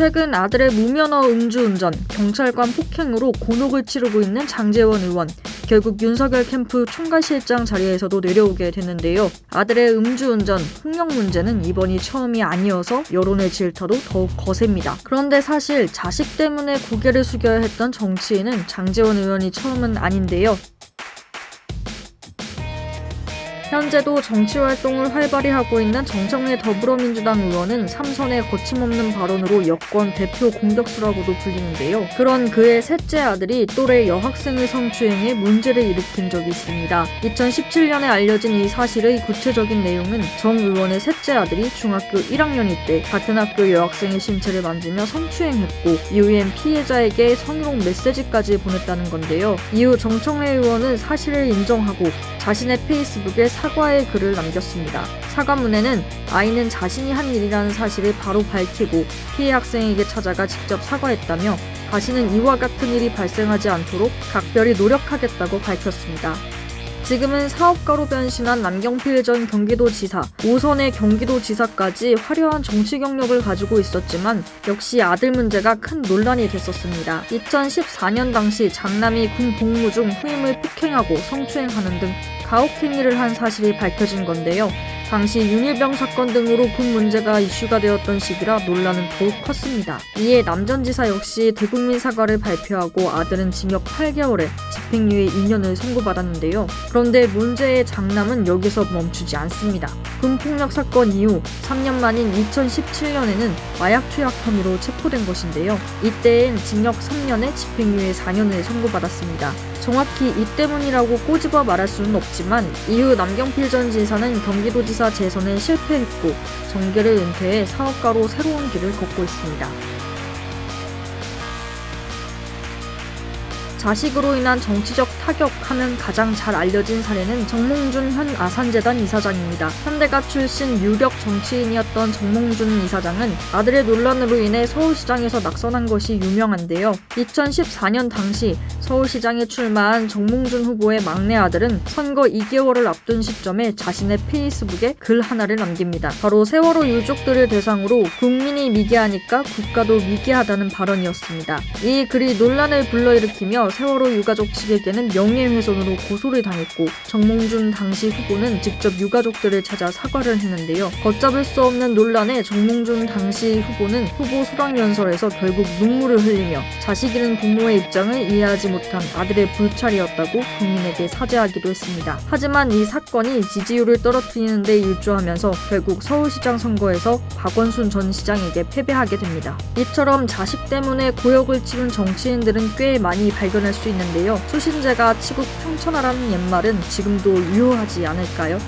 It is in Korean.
최근 아들의 무면허 음주운전, 경찰관 폭행으로 곤혹을 치르고 있는 장제원 의원. 결국 윤석열 캠프 총괄실장 자리에서도 내려오게 됐는데요. 아들의 음주운전, 폭력 문제는 이번이 처음이 아니어서 여론의 질타도 더욱 거셉니다. 그런데 사실 자식 때문에 고개를 숙여야 했던 정치인은 장제원 의원이 처음은 아닌데요. 현재도 정치활동을 활발히 하고 있는 정청래 더불어민주당 의원은 삼선의 거침없는 발언으로 여권 대표 공격수라고도 불리는데요. 그런 그의 셋째 아들이 또래 여학생을 성추행해 문제를 일으킨 적이 있습니다. 2017년에 알려진 이 사실의 구체적인 내용은 정 의원의 셋째 아들이 중학교 1학년일 때 같은 학교 여학생의 신체를 만지며 성추행했고 이후엔 피해자에게 성희롱 메시지까지 보냈다는 건데요. 이후 정청래 의원은 사실을 인정하고 자신의 페이스북에 사과의 글을 남겼습니다. 사과문에는 아이는 자신이 한 일이라는 사실을 바로 밝히고 피해 학생에게 찾아가 직접 사과했다며 다시는 이와 같은 일이 발생하지 않도록 각별히 노력하겠다고 밝혔습니다. 지금은 사업가로 변신한 남경필 전 경기도지사, 5선의 경기도지사까지 화려한 정치 경력을 가지고 있었지만 역시 아들 문제가 큰 논란이 됐었습니다. 2014년 당시 장남이 군 복무 중 후임을 폭행하고 성추행하는 등 가혹행위를 한 사실이 밝혀진 건데요. 당시 윤일병 사건 등으로 군 문제가 이슈가 되었던 시기라 논란은 더욱 컸습니다. 이에 남 전 지사 역시 대국민 사과를 발표하고 아들은 징역 8개월에 집행유예 2년을 선고받았는데요. 그런데 문제의 장남은 여기서 멈추지 않습니다. 군폭력 사건 이후 3년 만인 2017년에는 마약 투약 혐의로 체포된 것인데요. 이때엔 징역 3년에 집행유예 4년을 선고받았습니다. 정확히 이 때문이라고 꼬집어 말할 수는 없지만 이후 남경필 전 지사는 경기도지사 재선에 실패했고 정계를 은퇴해 사업가로 새로운 길을 걷고 있습니다. 자식으로 인한 정치적 타격하면 가장 잘 알려진 사례는 정몽준 현 아산재단 이사장입니다. 현대가 출신 유력 정치인이었던 정몽준 이사장은 아들의 논란으로 인해 서울시장에서 낙선한 것이 유명한데요. 2014년 당시 서울시장에 출마한 정몽준 후보의 막내 아들은 선거 2개월을 앞둔 시점에 자신의 페이스북에 글 하나를 남깁니다. 바로 세월호 유족들을 대상으로 국민이 미개하니까 국가도 미개하다는 발언이었습니다. 이 글이 논란을 불러일으키며 세월호 유가족 측에게는 명예훼손으로 고소를 당했고 정몽준 당시 후보는 직접 유가족들을 찾아 사과를 했는데요. 걷잡을 수 없는 논란에 정몽준 당시 후보는 후보 수락연설에서 결국 눈물을 흘리며 자식 잃은 부모의 입장을 이해하지 못한 아들의 불찰이었다고 국민에게 사죄하기도 했습니다. 하지만 이 사건이 지지율을 떨어뜨리는 데 일조하면서 결국 서울시장 선거에서 박원순 전 시장에게 패배하게 됩니다. 이처럼 자식 때문에 고역을 치른 정치인들은 꽤 많이 발견할 수 있는데요. 수신제가 치국 평천하라는 옛말은 지금도 유효하지 않을까요?